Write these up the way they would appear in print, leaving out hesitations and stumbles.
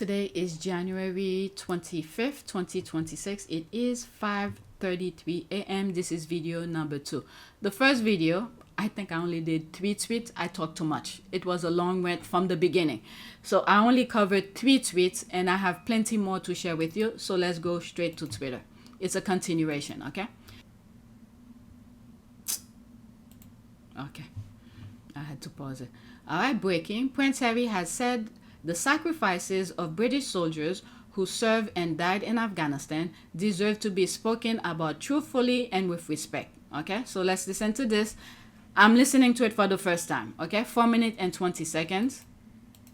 Today is January 25th, 2026. It is 5:33 a.m. This is video number 2. The first video, I think I only did 3 tweets. I talked too much. It was a long rant from the beginning. So I only covered 3 tweets and I have plenty more to share with you. So let's go straight to Twitter. It's a continuation, okay? Okay. I had to pause it. All right, breaking. Prince Harry has said the sacrifices of British soldiers who served and died in Afghanistan deserve to be spoken about truthfully and with respect. Okay, so let's listen to this. I'm listening to it for the first time. Okay, 4 minutes and 20 seconds.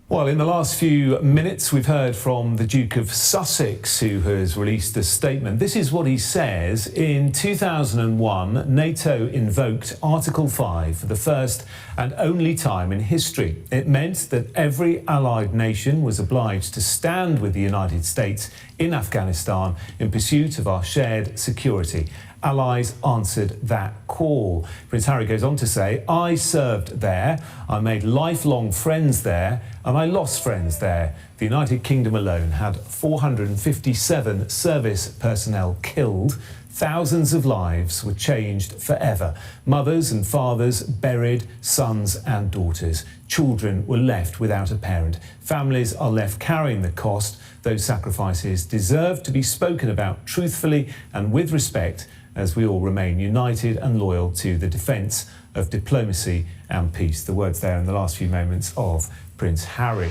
Well, in the last few minutes, we've heard from the Duke of Sussex, who has released a statement. This is what he says. In 2001, NATO invoked Article 5 for the first and only time in history. It meant that every allied nation was obliged to stand with the United States in Afghanistan in pursuit of our shared security. Allies answered that call. Prince Harry goes on to say, I served there, I made lifelong friends there, and I lost friends there. The United Kingdom alone had 457 service personnel killed. Thousands of lives were changed forever. Mothers and fathers buried, sons and daughters. Children were left without a parent. Families are left carrying the cost. Those sacrifices deserve to be spoken about truthfully and with respect, as we all remain united and loyal to the defence of diplomacy and peace. The words there in the last few moments of Prince Harry.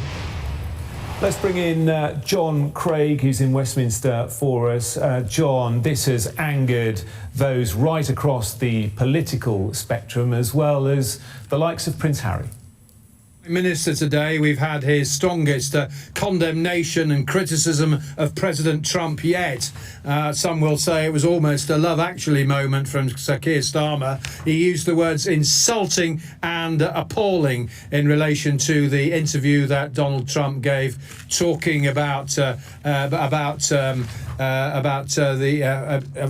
Let's bring in John Craig, who's in Westminster for us. John, this has angered those right across the political spectrum, as well as the likes of Prince Harry. Minister today, we've had his strongest condemnation and criticism of President Trump yet. Some will say it was almost a Love Actually moment from Sir Keir Starmer. He used the words insulting and appalling in relation to the interview that Donald Trump gave, talking about the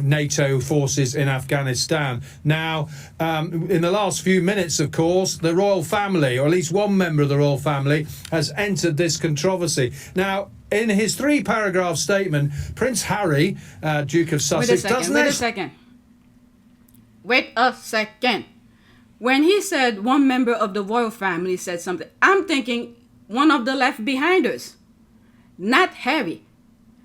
NATO forces in Afghanistan. Now, in the last few minutes, of course, the royal family, or at least one member of the royal family, has entered this controversy. Now, in his 3-paragraph statement, Prince Harry, Duke of Sussex, Wait a second. When he said one member of the royal family said something, I'm thinking one of the left behinders, not Harry.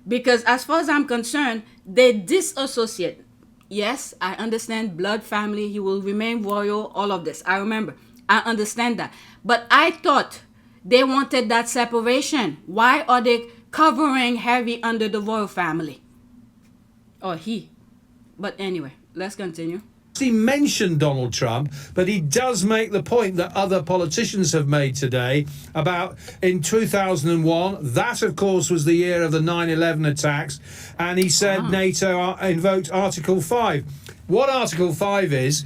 Because as far as I'm concerned, they disassociate. Yes, I understand blood family, he will remain royal, all of this. I remember. I understand that. But I thought they wanted that separation. Why are they covering Harry under the royal family? Or he. But anyway, let's continue. He mentioned Donald Trump, but he does make the point that other politicians have made today about in 2001. That, of course, was the year of the 9/11 attacks. And he said NATO invoked Article 5. What Article 5 is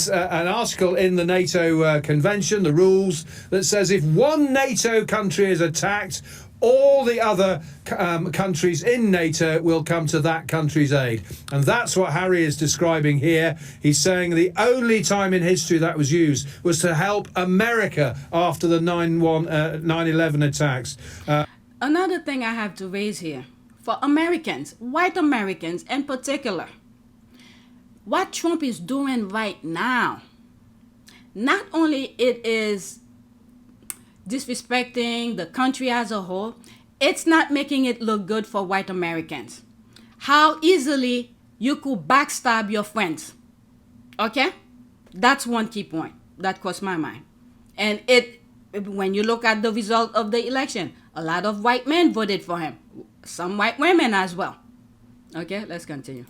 an article in the NATO convention, the rules, that says if one NATO country is attacked, all the other countries in NATO will come to that country's aid. And that's what Harry is describing here. He's saying the only time in history that was used was to help America after the 9/11 attacks. Another thing I have to raise here, for Americans, white Americans in particular, what Trump is doing right now, not only it is disrespecting the country as a whole, it's not making it look good for white Americans. How easily you could backstab your friends. Okay? That's one key point that crossed my mind. And when you look at the result of the election, a lot of white men voted for him. Some white women as well. Okay, let's continue.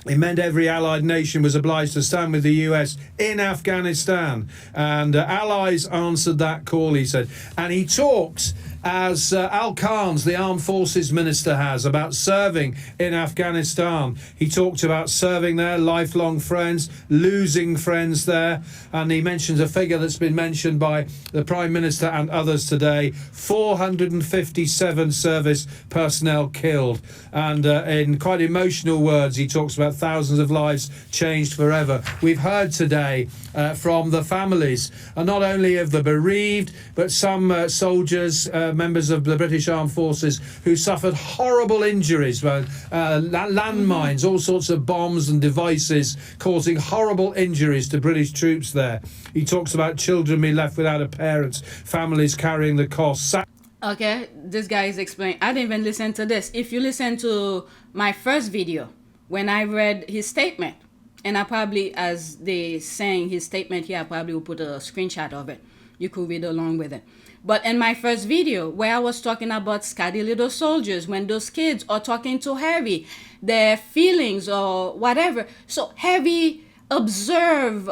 It meant every allied nation was obliged to stand with the US in Afghanistan. And allies answered that call, he said. And he talks, as Al Khan's, the Armed Forces Minister, has, about serving in Afghanistan. He talked about serving there, lifelong friends, losing friends there. And he mentions a figure that's been mentioned by the Prime Minister and others today, 457 service personnel killed. And in quite emotional words, he talks about thousands of lives changed forever. We've heard today from the families, not only of the bereaved, but some soldiers members of the British Armed Forces who suffered horrible injuries, landmines, all sorts of bombs and devices causing horrible injuries to British troops there. He talks about children being left without a parent, families carrying the costs. Okay, this guy is explaining. I didn't even listen to this. If you listen to my first video, when I read his statement, and I probably, as they saying his statement here, I probably will put a screenshot of it. You could read along with it. But in my first video, where I was talking about scatty little soldiers, when those kids are talking to Harry, their feelings or whatever. So Harry absorb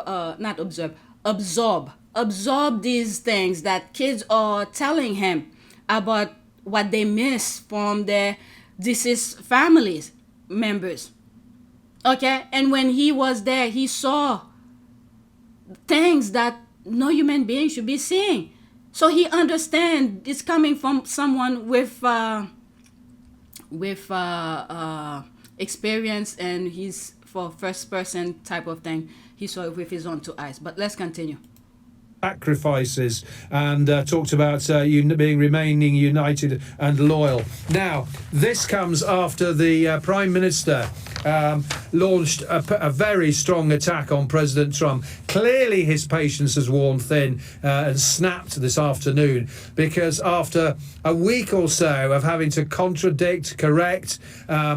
these things that kids are telling him about what they miss from their deceased families members. Okay, and when he was there, he saw things that no human being should be seeing. So he understands it's coming from someone with experience, and he's for first person type of thing. He saw it with his own two eyes. But let's continue. Sacrifices, and talked about remaining united and loyal. Now, this comes after the Prime Minister launched a very strong attack on President Trump. Clearly his patience has worn thin and snapped this afternoon, because after a week or so of having to contradict, correct,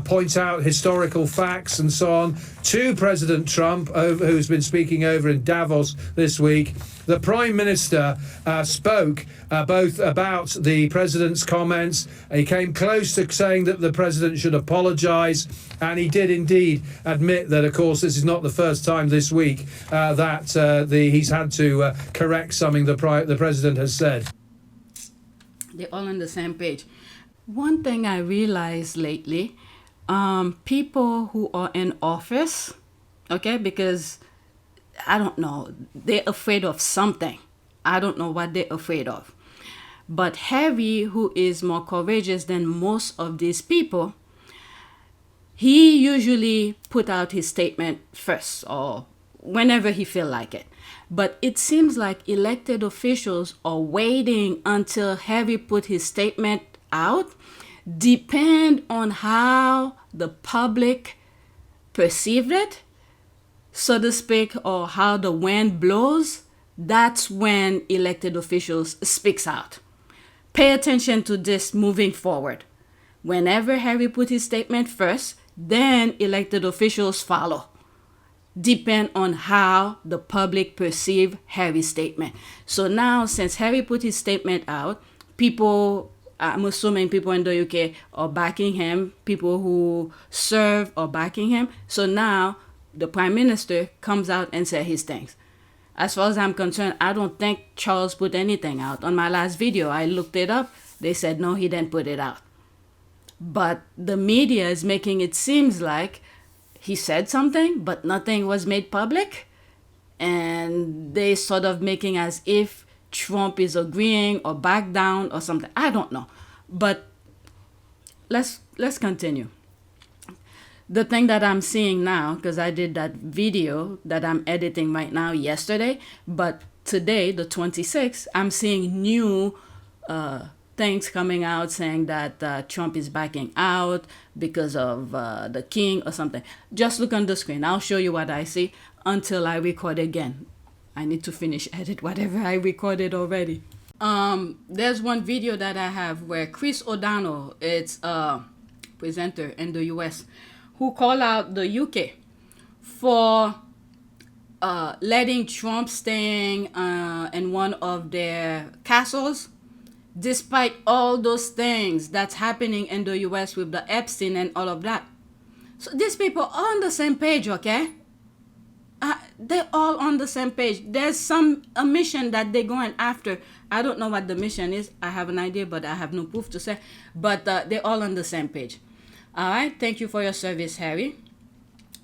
point out historical facts and so on to President Trump, who's been speaking over in Davos this week, the Prime Minister spoke both about the President's comments. He came close to saying that the President should apologise, and he did indeed admit that, of course, this is not the first time this week that he's had to correct something the President has said. They're all on the same page. One thing I realized lately, people who are in office, okay, because I don't know, they're afraid of something. I don't know what they're afraid of. But Harry, who is more courageous than most of these people, he usually put out his statement first or whenever he feel like it. But it seems like elected officials are waiting until Harry put his statement out, depend on how the public perceived it, so to speak, or how the wind blows. That's when elected officials speaks out. Pay attention to this moving forward. Whenever Harry put his statement first, then elected officials follow. Depend on how the public perceive Harry's statement. So now, since Harry put his statement out, people, I'm assuming people in the UK are backing him, people who serve are backing him. So now the Prime Minister comes out and says his things. As far as I'm concerned, I don't think Charles put anything out. On my last video, I looked it up. They said, no, he didn't put it out. But the media is making it seem like he said something, but nothing was made public. And they sort of making as if Trump is agreeing or back down or something. I don't know. But let's continue. The thing that I'm seeing now, because I did that video that I'm editing right now yesterday, but today, the 26th, I'm seeing new things coming out saying that Trump is backing out because of the king or something. Just look on the screen. I'll show you what I see until I record again. I need to finish edit whatever I recorded already. There's one video that I have where Chris O'Donnell, it's a presenter in the US, who called out the UK for letting Trump staying in one of their castles, despite all those things that's happening in the US with the Epstein and all of that. So these people are on the same page, okay? They're all on the same page. There's a mission that they're going after. I don't know what the mission is. I have an idea, but I have no proof to say. But they're all on the same page. All right, thank you for your service, Harry.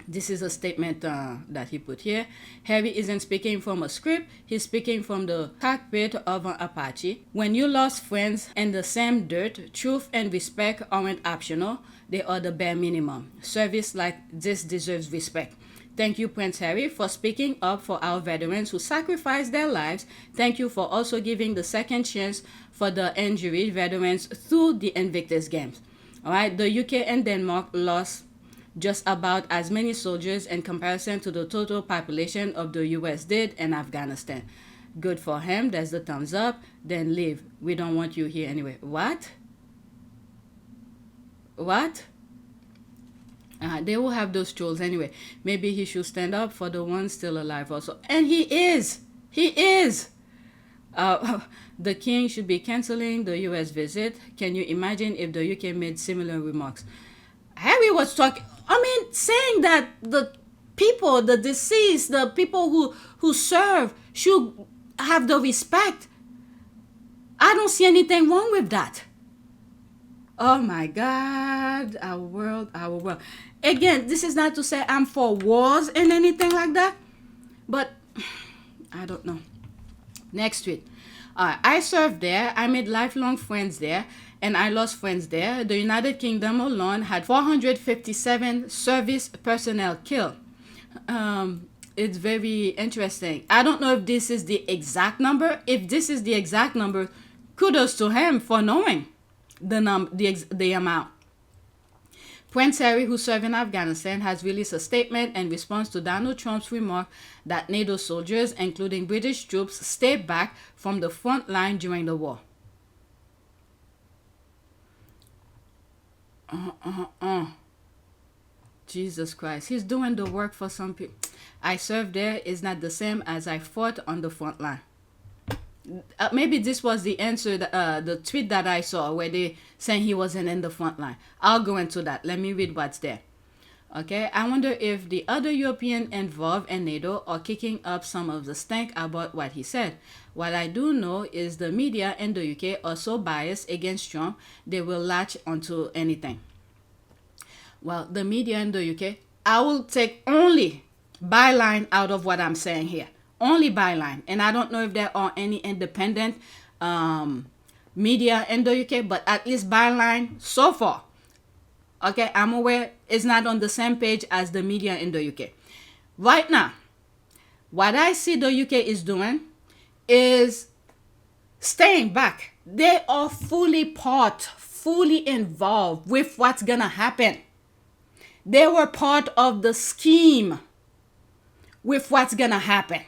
This is a statement that he put here. Harry isn't speaking from a script. He's speaking from the cockpit of an Apache. When you lost friends in the same dirt, truth and respect aren't optional. They are the bare minimum. Service like this deserves respect. Thank you, Prince Harry, for speaking up for our veterans who sacrificed their lives. Thank you for also giving the second chance for the injured veterans through the Invictus Games. All right, the UK and Denmark lost just about as many soldiers in comparison to the total population of the US did in Afghanistan. Good for him. There's the thumbs up. Then leave. We don't want you here anyway. What? What? They will have those trolls anyway. Maybe he should stand up for the ones still alive also. And he is. He is. The king should be canceling the US visit. Can you imagine if the UK made similar remarks? Harry was talking, saying that the people, the deceased, the people who serve should have the respect. I don't see anything wrong with that. Oh my God, our world, our world. Again, this is not to say I'm for wars and anything like that, but I don't know. Next tweet. I served there. I made lifelong friends there, and I lost friends there. The United Kingdom alone had 457 service personnel killed. It's very interesting. I don't know if this is the exact number. If this is the exact number, kudos to him for knowing the amount. Prince Harry, who served in Afghanistan, has released a statement in response to Donald Trump's remark that NATO soldiers, including British troops, stayed back from the front line during the war. Jesus Christ. He's doing the work for some people. I served there is not the same as I fought on the front line. Maybe this was the answer, the tweet that I saw where they saying he wasn't in the front line. I'll go into that. Let me read what's there. Okay, I wonder if the other Europeans involved in NATO are kicking up some of the stink about what he said. What I do know is the media in the UK are so biased against Trump, they will latch onto anything. Well, the media in the UK, I will take only byline out of what I'm saying here. Only byline. And I don't know if there are any independent media in the UK, but at least byline so far. Okay, I'm aware it's not on the same page as the media in the UK. Right now, what I see the UK is doing is staying back. They are fully involved with what's gonna happen. They were part of the scheme with what's gonna happen.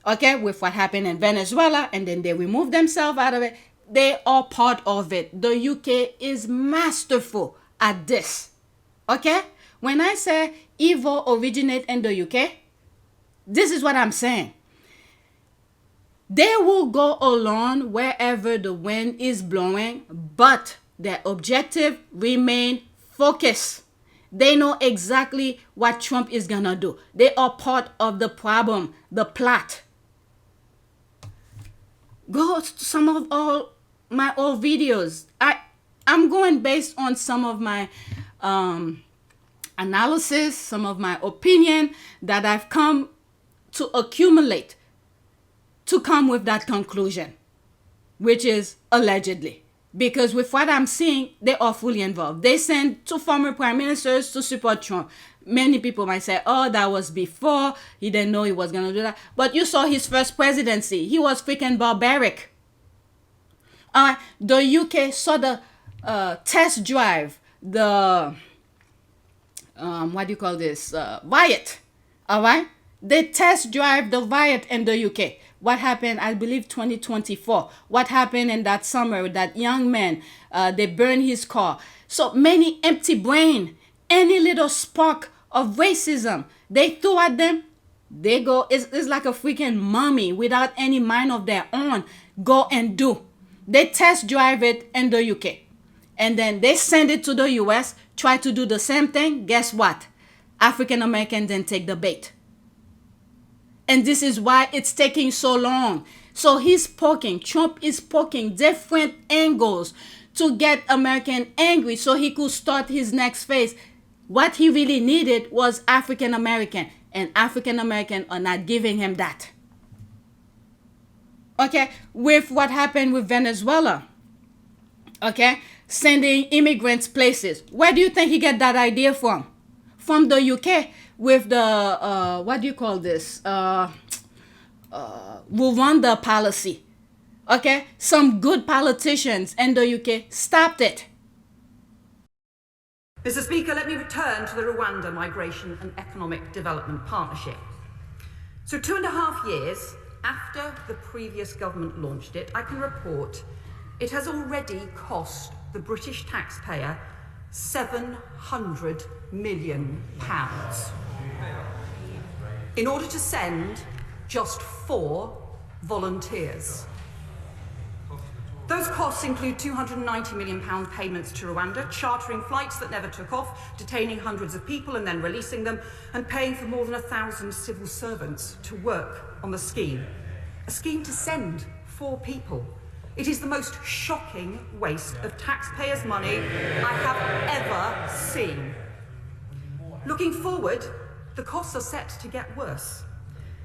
Okay, with what happened in Venezuela, and then they removed themselves out of it. They are part of it. The UK is masterful at this. Okay, when I say evil originate in the UK, this is what I'm saying. They will go along wherever the wind is blowing, but their objective remain focused. They know exactly what Trump is gonna do. They are part of the problem, the plot. Go to some of all my old videos. I'm going based on some of my analysis, some of my opinion that I've come to accumulate to come with that conclusion, which is allegedly. Because with what I'm seeing, they are fully involved. They sent 2 former prime ministers to support Trump. Many people might say, oh, that was before. He didn't know he was going to do that. But you saw his first presidency. He was freaking barbaric. The UK saw the test drive, the, riot. All right? They test drive the riot in the UK. What happened, I believe, 2024. What happened in that summer, that young man, they burned his car. So many empty brain, any little spark of racism, they threw at them. They go, it's like a freaking mummy without any mind of their own. Go and do. They test drive it in the UK. And then they send it to the US, try to do the same thing. Guess what? African Americans didn't take the bait. And this is why it's taking so long. So Trump is poking different angles to get American angry so he could start his next phase. What he really needed was African American, and African American are not giving him that. Okay, with what happened with Venezuela, okay, sending immigrants places. Where do you think he got that idea from? From the UK. with the, what do you call this? Rwanda policy. Okay? Some good politicians in the UK stopped it. Mr. Speaker, let me return to the Rwanda Migration and Economic Development Partnership. So 2.5 years after the previous government launched it, I can report it has already cost the British taxpayer £700 million in order to send just 4 volunteers. Those costs include £290 million payments to Rwanda, chartering flights that never took off, detaining hundreds of people and then releasing them, and paying for more than 1,000 civil servants to work on the scheme. A scheme to send 4 people. It is the most shocking waste of taxpayers' money I have ever seen. Looking forward, the costs are set to get worse.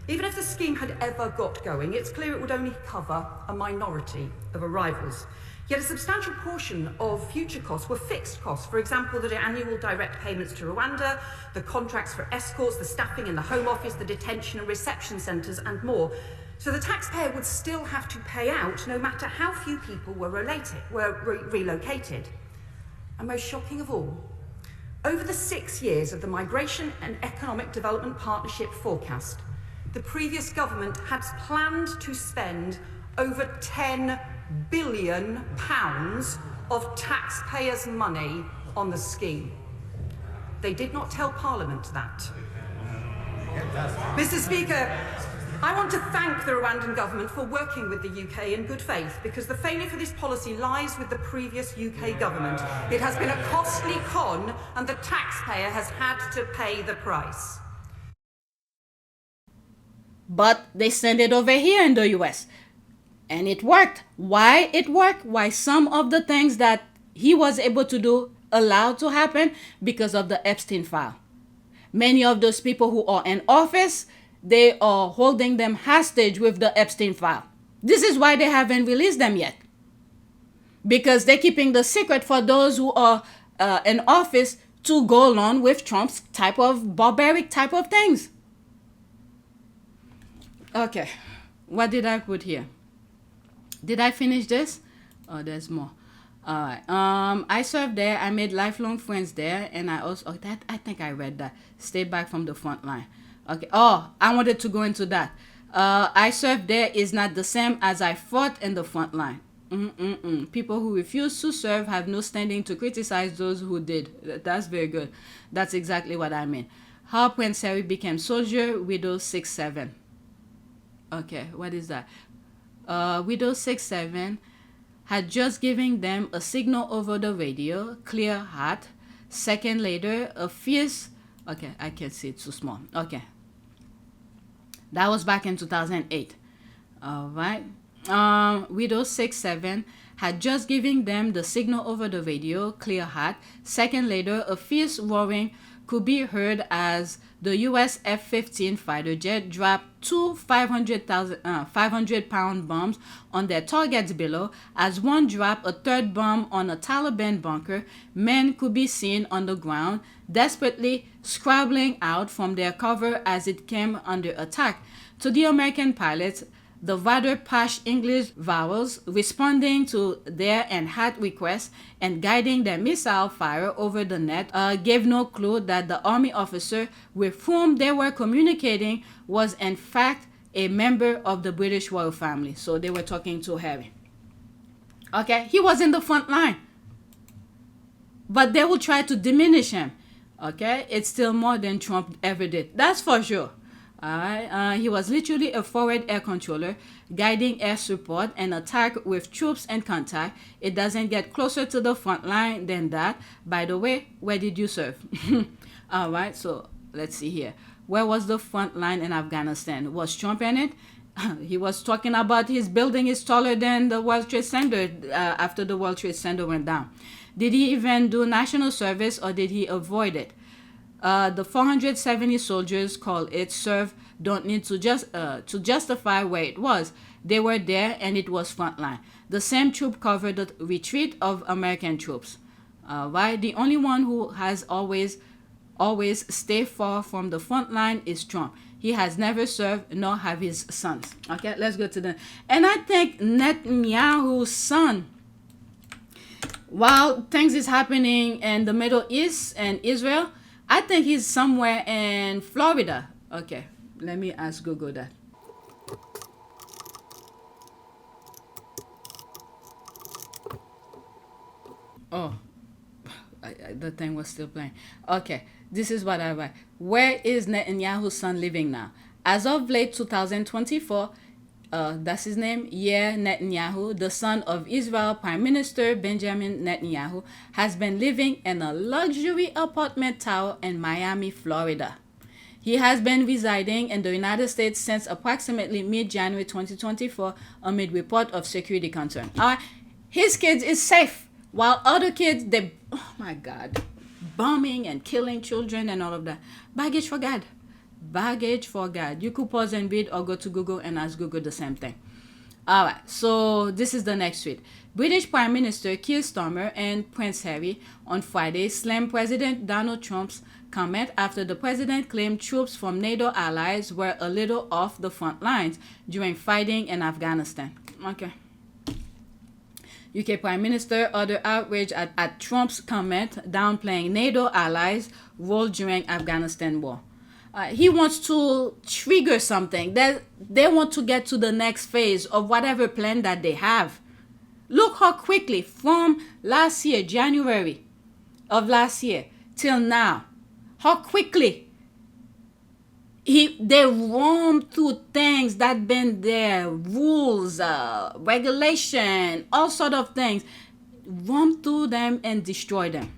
Even if the scheme had ever got going, it's clear it would only cover a minority of arrivals. Yet a substantial portion of future costs were fixed costs. For example, the annual direct payments to Rwanda, the contracts for escorts, the staffing in the Home Office, the detention and reception centres, and more. So the taxpayer would still have to pay out no matter how few people were relocated. And most shocking of all, over the 6 years of the Migration and Economic Development Partnership forecast, the previous government had planned to spend over £10 billion of taxpayers' money on the scheme. They did not tell Parliament that. Mr. Speaker, I want to thank the Rwandan government for working with the UK in good faith, because the failure for this policy lies with the previous UK government. It has been a costly con, and the taxpayer has had to pay the price. But they sent it over here in the US. And it worked. Why it worked? Why some of the things that he was able to do allowed to happen? Because of the Epstein file. Many of those people who are in office, they are holding them hostage with the Epstein file. This is why they haven't released them yet. Because they're keeping the secret for those who are in office to go along with Trump's type of barbaric type of things. Okay, what did I put here? Did I finish this? Oh, there's more. All right. I served there. I made lifelong friends there, and I also I think I read that. Stay back from the front line. Okay. Oh, I wanted to go into that. I served there is not the same as I fought in the front line. People who refuse to serve have no standing to criticize those who did. That's very good. That's exactly what I mean. How Prince Harry became soldier, widow 6-7. Okay, what is that? Widow 6-7 had just given them a signal over the radio, clear hot. Second later, a fierce... Okay, I can't see, it's too small. Okay. That was back in 2008. All right. Widow 6-7 had just given them the signal over the radio, clear hot. Second later, a fierce roaring could be heard as the U.S. F-15 fighter jet dropped 2 500-pound bombs on their targets below. As one dropped a third bomb on a Taliban bunker, men could be seen on the ground, desperately scrabbling out from their cover as it came under attack. To the American pilots, the rather posh English vowels responding to their and hot requests and guiding their missile fire over the net gave no clue that the army officer with whom they were communicating was in fact a member of the British royal family. So they were talking to Harry. Okay, he was in the front line. But they will try to diminish him. Okay, it's still more than Trump ever did. That's for sure. He was literally a forward air controller, guiding air support and attack with troops in contact. It doesn't get closer to the front line than that. By the way, where did you serve? All right, so let's see here. Where was the front line in Afghanistan? Was Trump in it? He was talking about his building is taller than the World Trade Center after the World Trade Center went down. Did he even do national service, or did he avoid it? The 470 soldiers called it serve don't need to justify where it was. They were there, and it was frontline. The same troop covered the retreat of American troops. Right? The only one who has always always stay far from the front line is Trump. He has never served, nor have his sons. Okay, let's go to the... And I think Netanyahu's son, while things is happening in the Middle East and Israel, I think he's somewhere in Florida. Okay, let me ask Google that. Oh, the thing was still playing. Okay, this is what I write. Where is Netanyahu's son living now? As of late 2024, that's his name, Yair Netanyahu, the son of Israel Prime Minister Benjamin Netanyahu, has been living in a luxury apartment tower in Miami, Florida. He has been residing in the United States since approximately mid-January 2024 amid report of security concern. His kids is safe, while other kids, they, oh my God, bombing and killing children and all of that. Baggage for God. Baggage for God. You could pause and read or go to Google and ask Google the same thing. All right, so this is the next tweet. British Prime Minister Keir Starmer and Prince Harry on Friday slammed President Donald Trump's comment after the president claimed troops from NATO allies were a little off the front lines during fighting in Afghanistan. Okay. UK Prime Minister uttered outrage at Trump's comment downplaying NATO allies' role during Afghanistan war. He wants to trigger something. They want to get to the next phase of whatever plan that they have. Look how quickly from last year, January of last year, till now, how quickly they roam through things that been there, rules, regulation, all sort of things, roam through them and destroy them.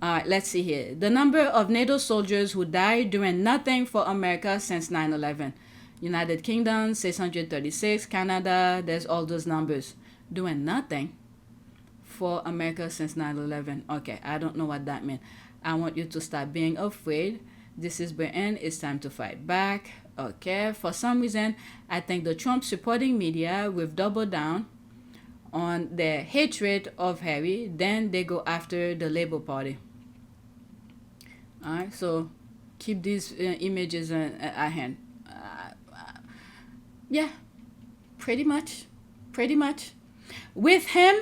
All right, let's see here. The number of NATO soldiers who died doing nothing for America since 9/11. United Kingdom, 636. Canada, there's all those numbers. Doing nothing for America since 9/11. Okay, I don't know what that means. I want you to stop being afraid. This is Britain. It's time to fight back. Okay, for some reason, I think the Trump supporting media will double down on their hatred of Harry. Then they go after the Labour Party. All right, so keep these images at hand. Yeah, pretty much. With him,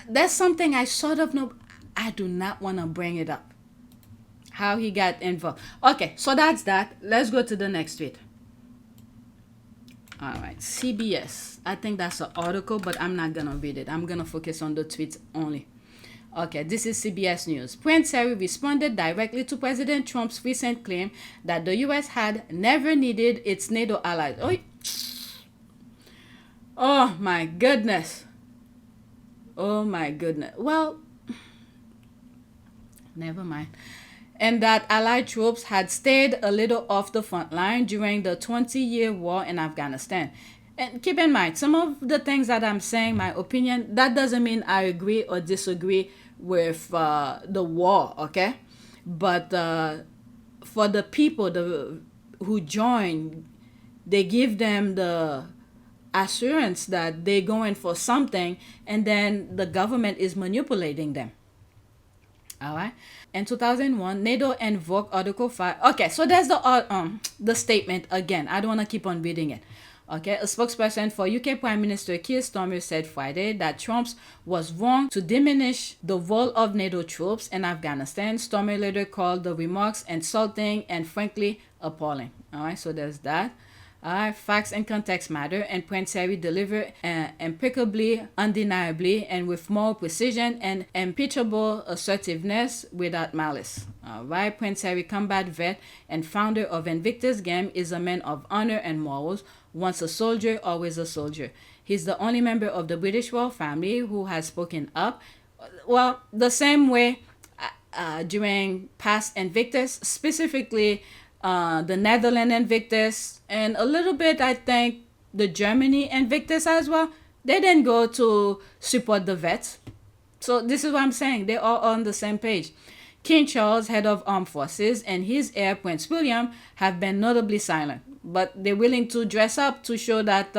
that's something I sort of know. I do not want to bring it up. How he got involved. Okay, so that's that. Let's go to the next tweet. All right, CBS. I think that's an article, but I'm not going to read it. I'm going to focus on the tweets only. Okay, this is CBS News. Prince Harry responded directly to President Trump's recent claim that the U.S. had never needed its NATO allies. Oh my goodness. Oh my goodness. Well, never mind. And that Allied troops had stayed a little off the front line during the 20-year war in Afghanistan. And keep in mind, some of the things that I'm saying, my opinion, that doesn't mean I agree or disagree with the war, okay? But for the people who join, they give them the assurance that they're going for something, and then the government is manipulating them. All right. In 2001, NATO invoked Article 5. Okay, so there's the statement again. I don't want to keep on reading it. Okay, a spokesperson for UK Prime Minister Keir Starmer said Friday that Trump was wrong to diminish the role of NATO troops in Afghanistan. Starmer later called the remarks insulting and frankly appalling. All right, so there's that. Facts and context matter, and Prince Harry delivered impeccably, undeniably, and with more precision and impeachable assertiveness without malice. Prince Harry, combat vet and founder of Invictus Game, is a man of honor and morals. Once a soldier, always a soldier. He's the only member of the British royal family who has spoken up. Well, the same way during past Invictus, specifically the Netherlands Invictus, and a little bit, I think, the Germany Invictus as well. They didn't go to support the vets. So this is what I'm saying. They're all on the same page. King Charles, head of armed forces, and his heir, Prince William, have been notably silent. But they're willing to dress up to show that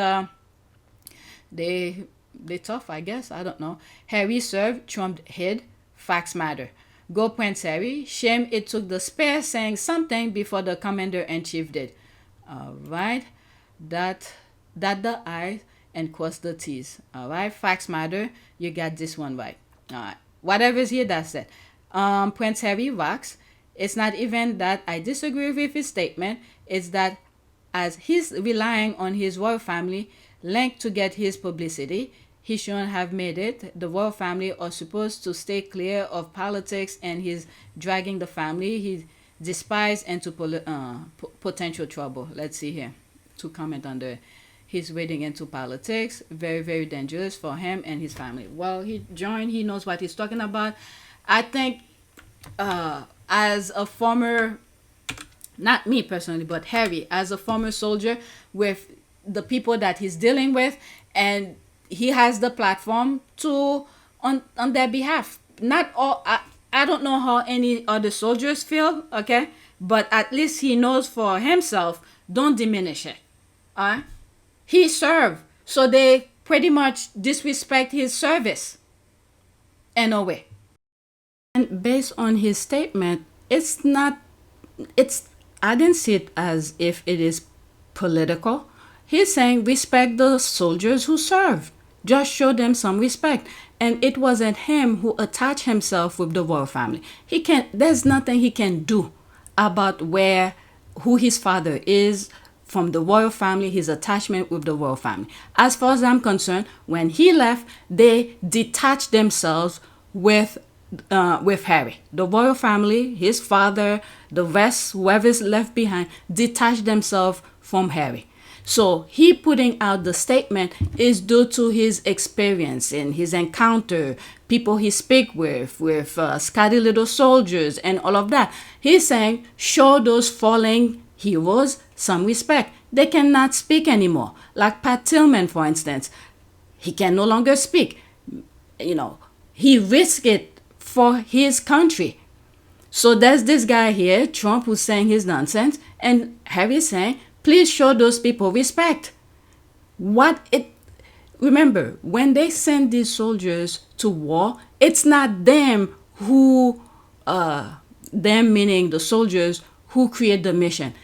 they're tough, I guess. I don't know. Harry served, Trump hid. Facts matter. Go Prince Harry. Shame it took the spare saying something before the commander-in-chief did. All right. Dot the I's and cross the T's. All right. Facts matter. You got this one right. All right. Whatever's here, that's it. Prince Harry rocks. It's not even that I disagree with his statement. It's that as he's relying on his royal family link to get his publicity, he shouldn't have made it. The royal family are supposed to stay clear of politics, and he's dragging the family he despised into potential trouble. Let's see here. To comment on the he's wading into politics. Very, very dangerous for him and his family. Well, he joined. He knows what he's talking about. I think as a former, not me personally, but Harry, as a former soldier with the people that he's dealing with, and he has the platform to on their behalf. Not all. I don't know how any other soldiers feel, okay, but at least he knows for himself. Don't diminish it. He served, so they pretty much disrespect his service in a way. And based on his statement, I didn't see it as if it is political. He's saying respect the soldiers who served. Just show them some respect. And it wasn't him who attached himself with the royal family. There's nothing he can do about who his father is from the royal family, his attachment with the royal family. As far as I'm concerned, when he left, they detached themselves with Harry. The royal family, his father, the rest, whoever's left behind, detached themselves from Harry. So he putting out the statement is due to his experience and his encounter, people he speak with scatty little soldiers and all of that. He's saying, show those falling heroes some respect. They cannot speak anymore. Like Pat Tillman, for instance, he can no longer speak. He risked it for his country. So there's this guy here, Trump, who's saying his nonsense, and Harry's saying, please show those people respect. Remember, when they send these soldiers to war, it's not them meaning the soldiers who create the mission.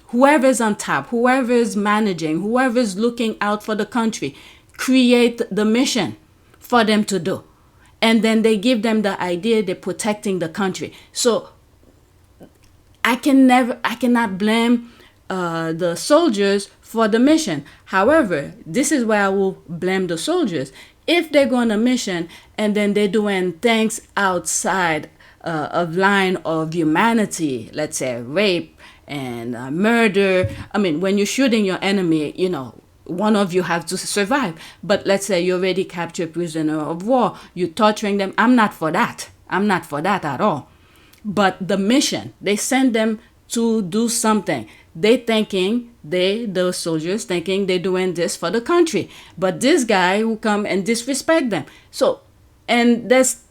Whoever's on top, whoever's managing, whoever's looking out for the country, create the mission for them to do. And then they give them the idea they're protecting the country. So I cannot blame the soldiers for the mission. However, this is where I will blame the soldiers. If they go on a mission and then they're doing things outside of line of humanity, let's say rape and murder. I mean, when you're shooting your enemy, one of you have to survive. But let's say you already captured prisoner of war, you're torturing them. I'm not for that. I'm not for that at all. But the mission, they send them to do something. The soldiers thinking they're doing this for the country. But this guy will come and disrespect them. So, and there's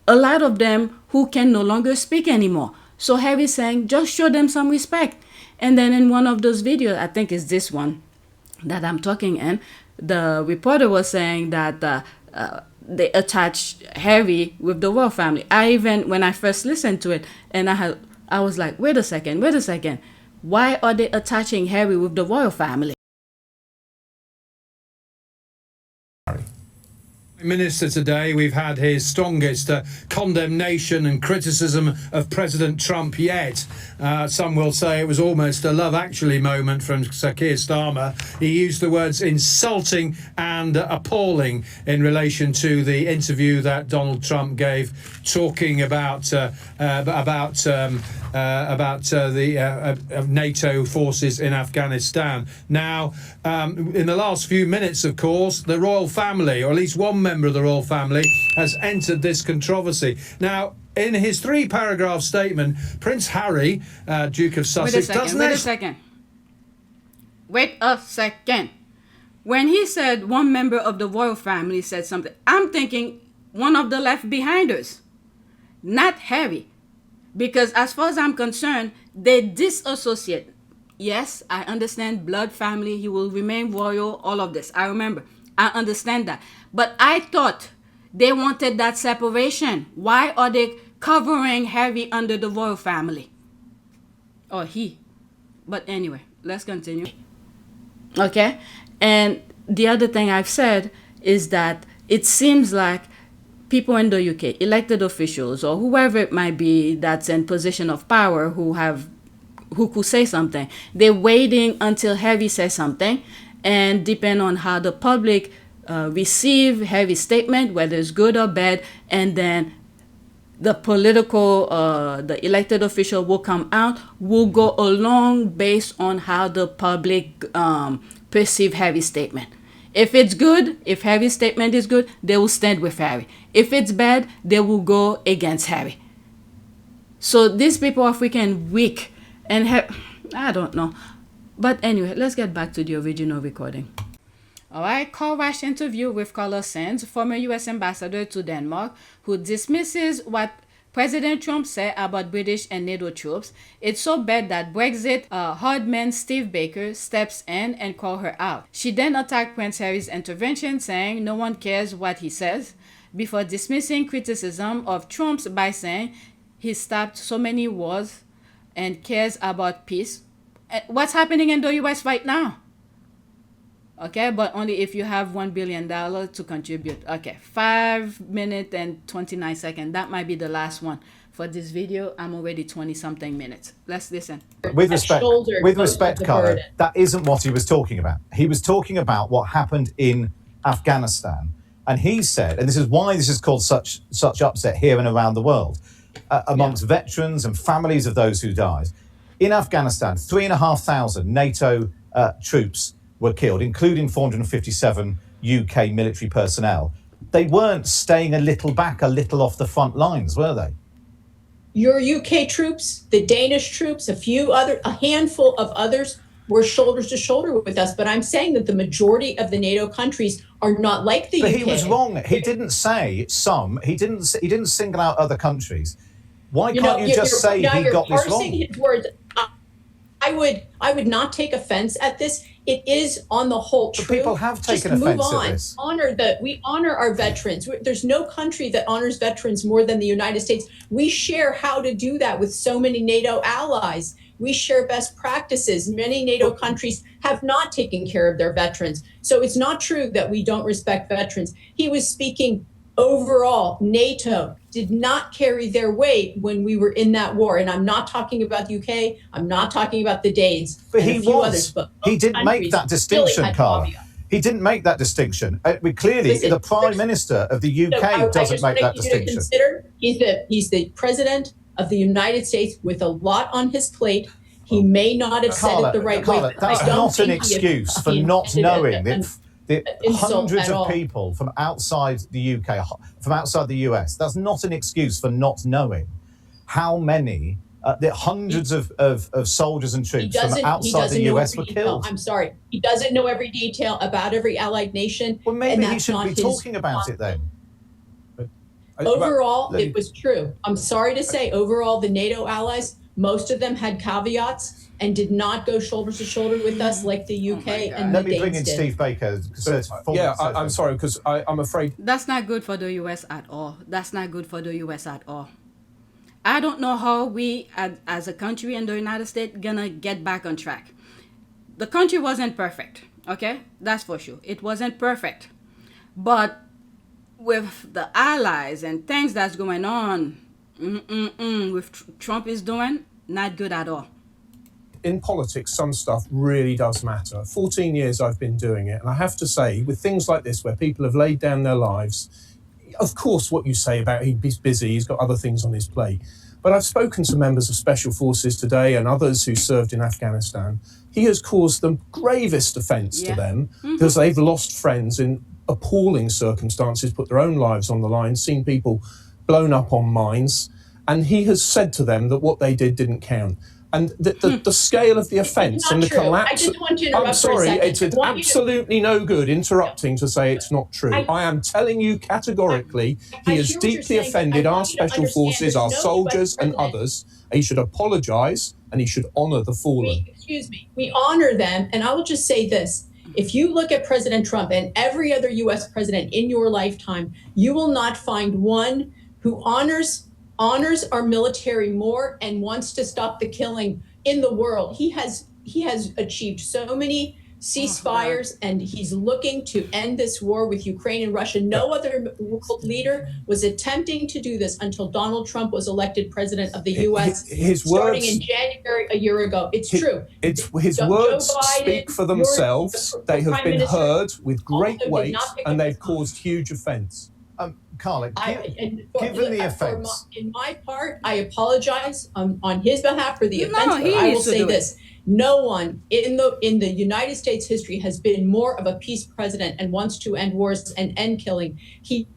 a lot of them who can no longer speak anymore. So Harry's saying, just show them some respect. And then in one of those videos, I think it's this one that I'm talking in, the reporter was saying that they attached Harry with the royal family. When I first listened to it, and I was like, wait a second. Why are they attaching Harry with the royal family? Minister today, we've had his strongest condemnation and criticism of President Trump yet. Some will say it was almost a Love Actually moment from Sir Keir Starmer. He used the words insulting and appalling in relation to the interview that Donald Trump gave, talking about the NATO forces in Afghanistan. Now, in the last few minutes, of course, the royal family, or at least one member of the royal family, has entered this controversy. Now, in his 3-paragraph statement, Prince Harry, Duke of Sussex, Wait a second. When he said one member of the royal family said something, I'm thinking one of the left behinders, not Harry. Because as far as I'm concerned, they disassociate. Yes, I understand blood family, he will remain royal, all of this. I remember. I understand that. But I thought they wanted that separation. Why are they covering Harry under the royal family. Or he. But anyway, let's continue. Okay? And the other thing I've said is that it seems like people in the UK, elected officials or whoever it might be that's in position of power who could say something, they're waiting until Harry says something, and depend on how the public receive Harry's statement, whether it's good or bad, and then the the elected official will come out, will go along based on how the public perceive Harry's statement. If it's good, if Harry's statement is good, they will stand with Harry. If it's bad, they will go against Harry. So these people are freaking weak and I don't know. But anyway, let's get back to the original recording. All right, Carla's interview with Carla Sands, former U.S. ambassador to Denmark, who dismisses what President Trump said about British and NATO troops. It's so bad that Brexit hardman Steve Baker steps in and calls her out. She then attacked Prince Harry's intervention, saying no one cares what he says, before dismissing criticism of Trump's by saying he stopped so many wars and cares about peace. What's happening in the U.S. right now? Okay, but only if you have $1 billion to contribute. Okay, 5 minutes and 29 seconds. That might be the last one for this video. I'm already 20-something minutes. Let's listen. With respect, Carla, that isn't what he was talking about. He was talking about what happened in Afghanistan. And he said, and this is why this is caused such upset here and around the world, amongst veterans and families of those who died. In Afghanistan, 3,500 NATO troops were killed, including 457 UK military personnel. They weren't staying a little back, a little off the front lines, were they? Your UK troops, the Danish troops, a handful of others were shoulder to shoulder with us. But I'm saying that the majority of the NATO countries are not like the UK. But he was wrong. He didn't say some. He didn't single out other countries. Why can't you just say he got this wrong? His words. I would not take offense at this. It is on the whole true. But people have taken offense at this. We honor our veterans. There's no country that honors veterans more than the United States. We share how to do that with so many NATO allies. We share best practices. Many NATO countries have not taken care of their veterans. So it's not true that we don't respect veterans. He was speaking overall. NATO did not carry their weight when we were in that war. And I'm not talking about the UK. I'm not talking about the Danes. But he was. Others, but he didn't make that distinction, Carla. He didn't make that distinction. Clearly, the Prime Minister of the UK doesn't make that distinction. He's the President of the United States with a lot on his plate. He may not have said it the right way. That's not an excuse for not knowing that hundreds of people from outside the UK, from outside the US, that's not an excuse for not knowing how many, the hundreds of soldiers and troops from outside the US were killed. I'm sorry. He doesn't know every detail about every allied nation. Well, maybe he shouldn't be talking about it then. Overall, it was true. I'm sorry to say, overall, the NATO allies, most of them had caveats and did not go shoulder to shoulder with us like the UK and the Danes did. Let me bring in Steve Baker. I'm sorry, because I'm afraid... That's not good for the US at all. That's not good for the US at all. I don't know how we, as a country in the United States, gonna get back on track. The country wasn't perfect, okay? That's for sure. It wasn't perfect. But with the allies and things that's going on, with Trump is doing, not good at all. In politics, some stuff really does matter. 14 years I've been doing it, and I have to say, with things like this, where people have laid down their lives, of course, what you say about he's busy, he's got other things on his plate. But I've spoken to members of special forces today and others who served in Afghanistan. He has caused the gravest offence to them because they've lost friends in appalling circumstances, put their own lives on the line, seen people blown up on mines. And he has said to them that what they did didn't count. And the scale of the offence and the collapse... I just want to interrupt I'm sorry, for a second. it's absolutely no good interrupting to say it's not true. I am telling you categorically, he has deeply offended our special forces, our soldiers and others. He should apologise and he should honour the fallen. We honour them. And I will just say this. If you look at President Trump and every other U.S. president in your lifetime, you will not find one who honors honors our military more and wants to stop the killing in the world. He has achieved so many ceasefires, and he's looking to end this war with Ukraine and Russia. No other world leader was attempting to do this until Donald Trump was elected president of the U.S. starting in January a year ago. It's true. His words speak for themselves. They have been heard with great weight, and they've caused huge offence. Carla, given the offence, in my part, I apologize on his behalf for the offence. But I will say this: no one in the United States history has been more of a peace president and wants to end wars and end killing. He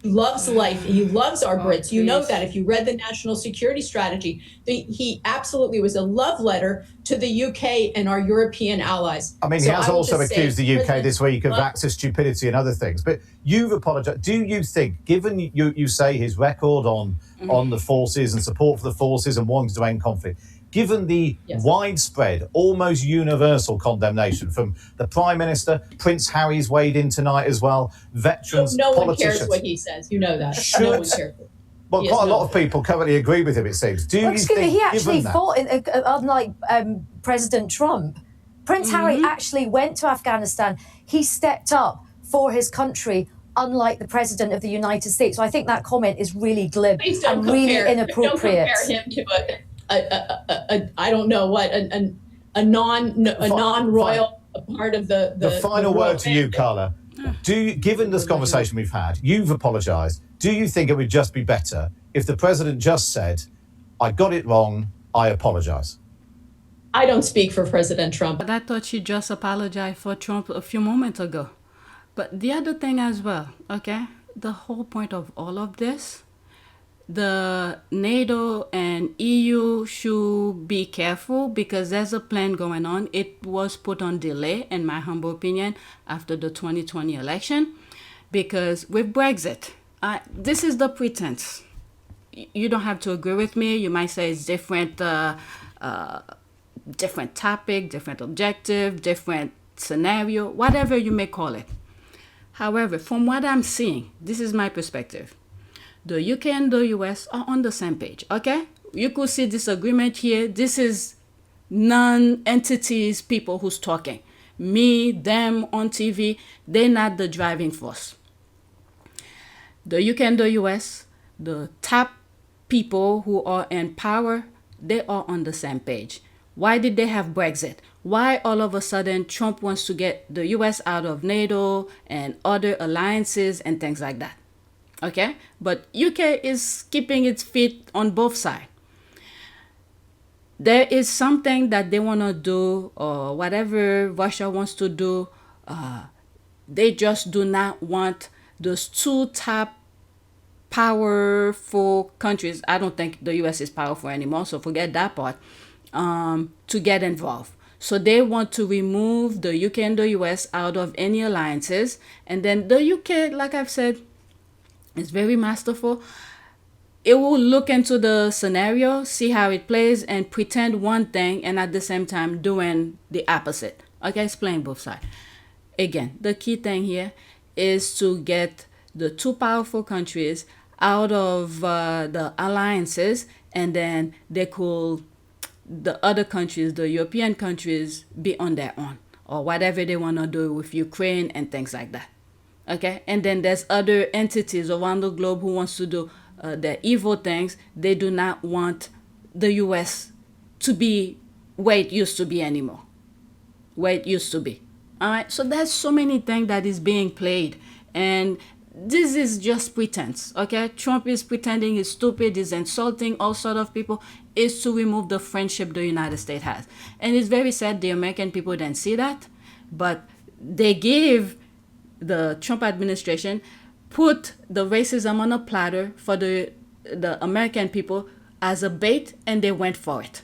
loves life. He loves our Brits. You know that if you read the national security strategy. He absolutely was a love letter to the UK and our European allies. I mean, he has also accused the UK this week of acts of stupidity and other things. But you've apologised. Do you think, given you say his record on the forces and support for the forces and wanting to end conflict, given the widespread, almost universal condemnation from the Prime Minister, Prince Harry's weighed in tonight as well, veterans, no one politicians. cares what he says. You know that. No one cares. Well, quite a lot of people currently agree with him, it seems. Excuse me, he actually fought, unlike President Trump. Prince Harry actually went to Afghanistan. He stepped up for his country, unlike the President of the United States. So I think that comment is really glib and really inappropriate. Don't compare him to I don't know what, a non-royal part of the final word to you, Carla. Given this conversation we've had, you've apologised. Do you think it would just be better if the president just said, I got it wrong, I apologise? I don't speak for President Trump. But I thought she just apologized for Trump a few moments ago. But the other thing as well, okay, the whole point of all of this, the NATO and EU should be careful because there's a plan going on. It was put on delay, in my humble opinion, after the 2020 election. Because with Brexit, this is the pretense. You don't have to agree with me. You might say it's different topic, different objective, different scenario, whatever you may call it. However, from what I'm seeing, this is my perspective. The UK and the US are on the same page, okay? You could see disagreement here. This is non-entities, people who's talking. Me, them on TV, they're not the driving force. The UK and the US, the top people who are in power, they are on the same page. Why did they have Brexit? Why all of a sudden Trump wants to get the US out of NATO and other alliances and things like that? Okay, but UK is keeping its feet on both sides. There is something that they want to do, or whatever Russia wants to do. They just do not want those two top powerful countries. I don't think the US is powerful anymore, so forget that part, to get involved. So they want to remove the UK and the US out of any alliances. And then the UK, like I've said, it's very masterful. It will look into the scenario, see how it plays, and pretend one thing and at the same time doing the opposite. Okay, it's playing both sides. Again, the key thing here is to get the two powerful countries out of the alliances, and then the other countries, the European countries, be on their own, or whatever they want to do with Ukraine and things like that. Okay, and then there's other entities around the globe who wants to do their evil things. They do not want the US to be where it used to be anymore. Where it used to be. All right, so there's so many things that is being played, and this is just pretense. Okay, Trump is pretending he's stupid, he's insulting all sort of people. Is to remove the friendship the United States has, and it's very sad the American people didn't see that, but they give the Trump administration put the racism on a platter for the American people as a bait, and they went for it,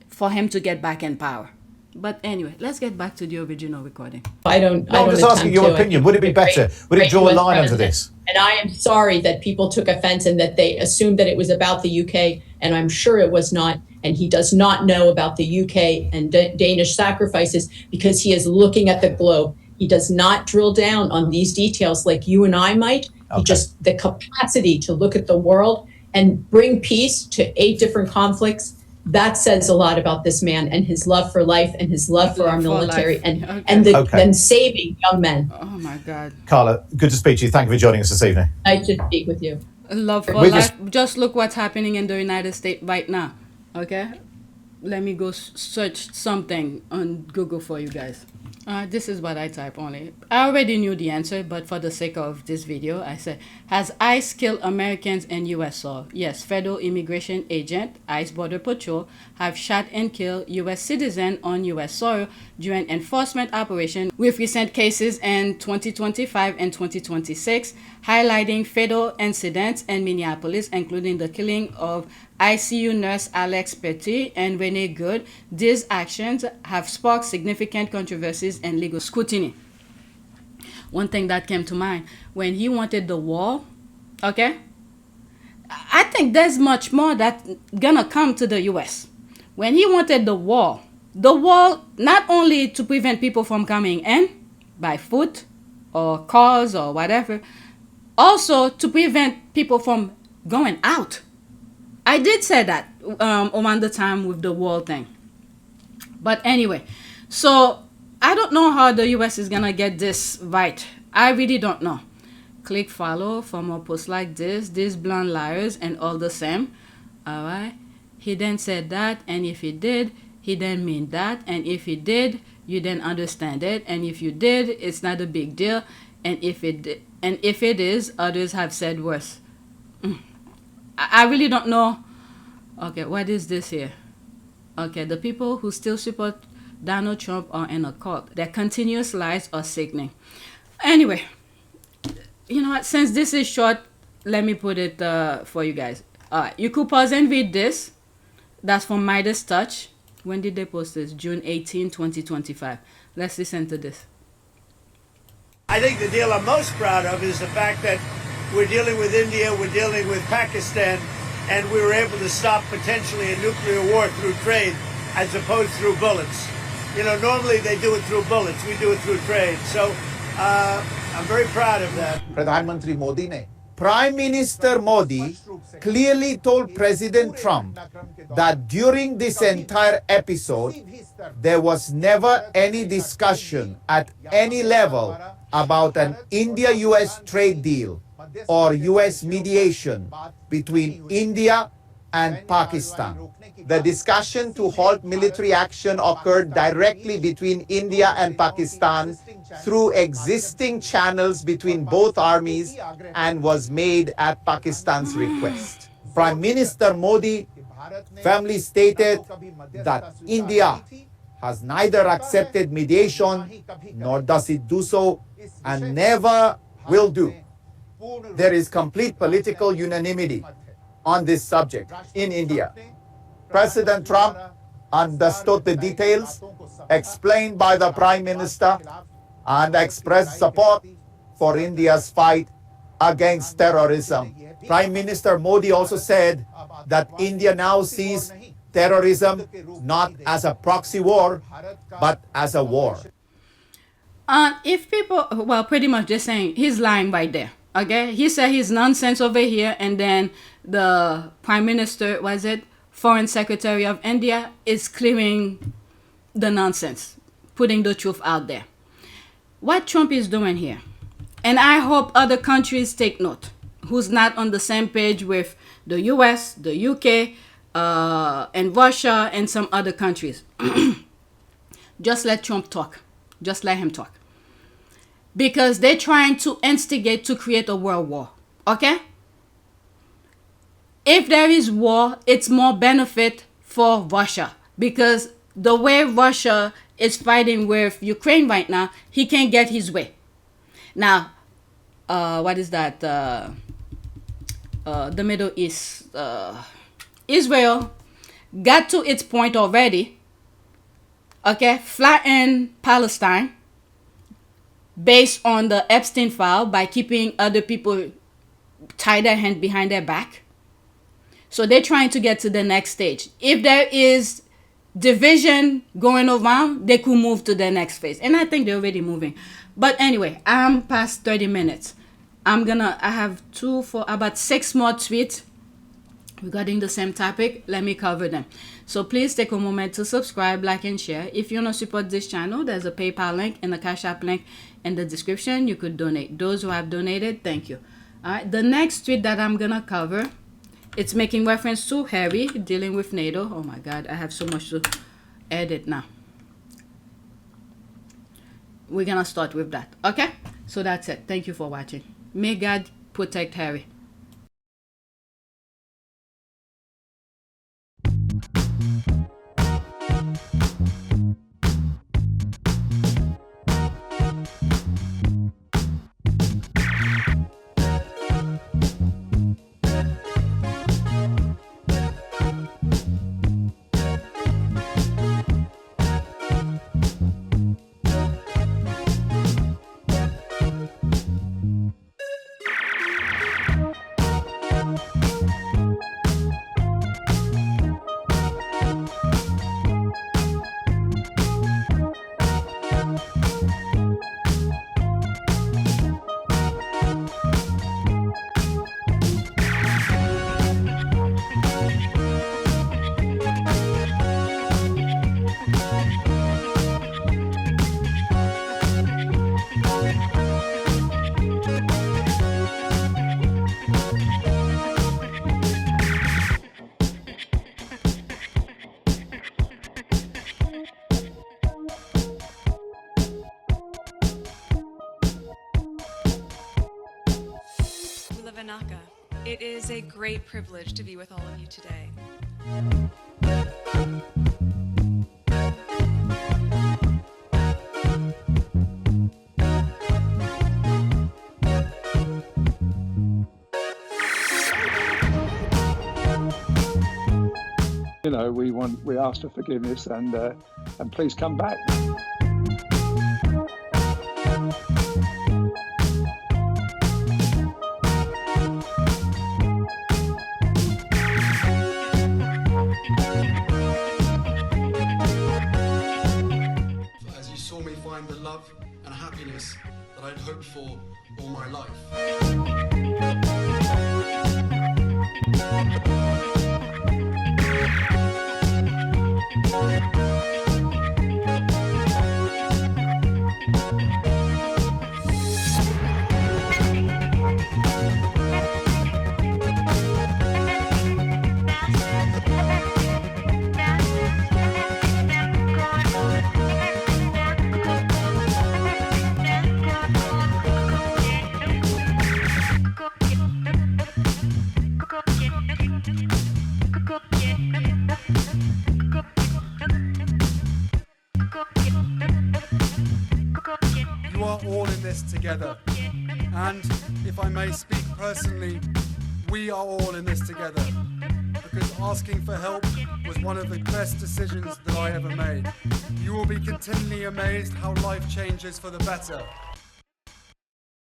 for him to get back in power. But anyway, let's get back to the original recording. I'm just asking your opinion. Would it be better? Would it draw a line under this? And I am sorry that people took offense and that they assumed that it was about the UK, and I'm sure it was not. And he does not know about the UK and Danish sacrifices because he is looking at the globe. He does not drill down on these details like you and I might. Okay. The capacity to look at the world and bring peace to 8 different conflicts, that says a lot about this man and his love for life and his love for our military and saving young men. Oh my God. Carla, good to speak to you. Thank you for joining us this evening. Nice to speak with you. Love for life. Just look what's happening in the United States right now. Okay? Let me go search something on Google for you guys. This is what I type only. I already knew the answer, but for the sake of this video, I said, has ICE killed Americans in U.S. soil? Yes, federal immigration agent, ICE Border Patrol, have shot and killed U.S. citizens on U.S. soil during enforcement operation, with recent cases in 2025 and 2026, highlighting fatal incidents in Minneapolis, including the killing of ICU nurse Alex Petty and Renee Good. These actions have sparked significant controversies and legal scrutiny. One thing that came to mind, when he wanted the wall, okay? I think there's much more that's gonna come to the US. When he wanted the wall not only to prevent people from coming in by foot or cars or whatever, also to prevent people from going out. I did say that around the time with the wall thing. But anyway, so I don't know how the US is going to get this right. I really don't know. Click follow for more posts like this. These blonde liars and all the same. All right. He then said that. And if he did, he didn't mean that. And if he did, you didn't understand it. And if you did, it's not a big deal. And if it is, others have said worse. I really don't know. Okay, what is this here? Okay, the people who still support Donald Trump are in a cult. Their continuous lies are sickening. Anyway, you know what? Since this is short, let me put it for you guys. All right, you could pause and read this. That's from Midas Touch. When did they post this? June 18, 2025. Let's listen to this. I think the deal I'm most proud of is the fact that we're dealing with India, we're dealing with Pakistan, and we were able to stop potentially a nuclear war through trade as opposed through bullets. You know, normally they do it through bullets, we do it through trade. So I'm very proud of that. Pradhan Mantri Modi ne. Prime Minister Modi clearly told President Trump that during this entire episode, there was never any discussion at any level about an India-US trade deal or US mediation between India and Pakistan. The discussion to halt military action occurred directly between India and Pakistan through existing channels between both armies and was made at Pakistan's request. Prime Minister Modi firmly stated that India has neither accepted mediation nor does it do so and never will do. There is complete political unanimity on this subject in India. President Trump understood the details explained by the Prime Minister and expressed support for India's fight against terrorism. Prime Minister Modi also said that India now sees terrorism not as a proxy war, but as a war. If people, well, pretty much just saying he's lying right there. Okay, he said he's nonsense over here, and then the Prime Minister, Foreign Secretary of India, is clearing the nonsense, putting the truth out there. What Trump is doing here, and I hope other countries take note, who's not on the same page with the US, the UK, and Russia, and some other countries. Just let Trump talk. Just let him talk. Because they're trying to instigate to create a world war. Okay? If there is war, it's more benefit for Russia. Because the way Russia is fighting with Ukraine right now, he can't get his way. Now, what is that? The Middle East. Israel got to its point already. Okay? Flatten Palestine. Based on the Epstein file, by keeping other people tie their hand behind their back. So they're trying to get to the next stage. If there is division going around, they could move to the next phase. And I think they're already moving. But anyway, I'm past 30 minutes. I have about 6 more tweets regarding the same topic, let me cover them. So please take a moment to subscribe, like, and share. If you want to support this channel, there's a PayPal link and a Cash App link in the description. You could donate. Those who have donated, thank you. All right, the next tweet that I'm gonna cover, it's making reference to Harry dealing with NATO. Oh my God, I have so much to edit now. We're gonna start with that. Okay, so that's it. Thank you for watching. May God protect Harry. It is a great privilege to be with all of you today. You know, we ask for forgiveness and please come back. As you saw me find the love and happiness that I'd hoped for all my life. You are all in this together, and if I may speak personally, we are all in this together, because asking for help was one of the best decisions that I ever made. You will be continually amazed how life changes for the better.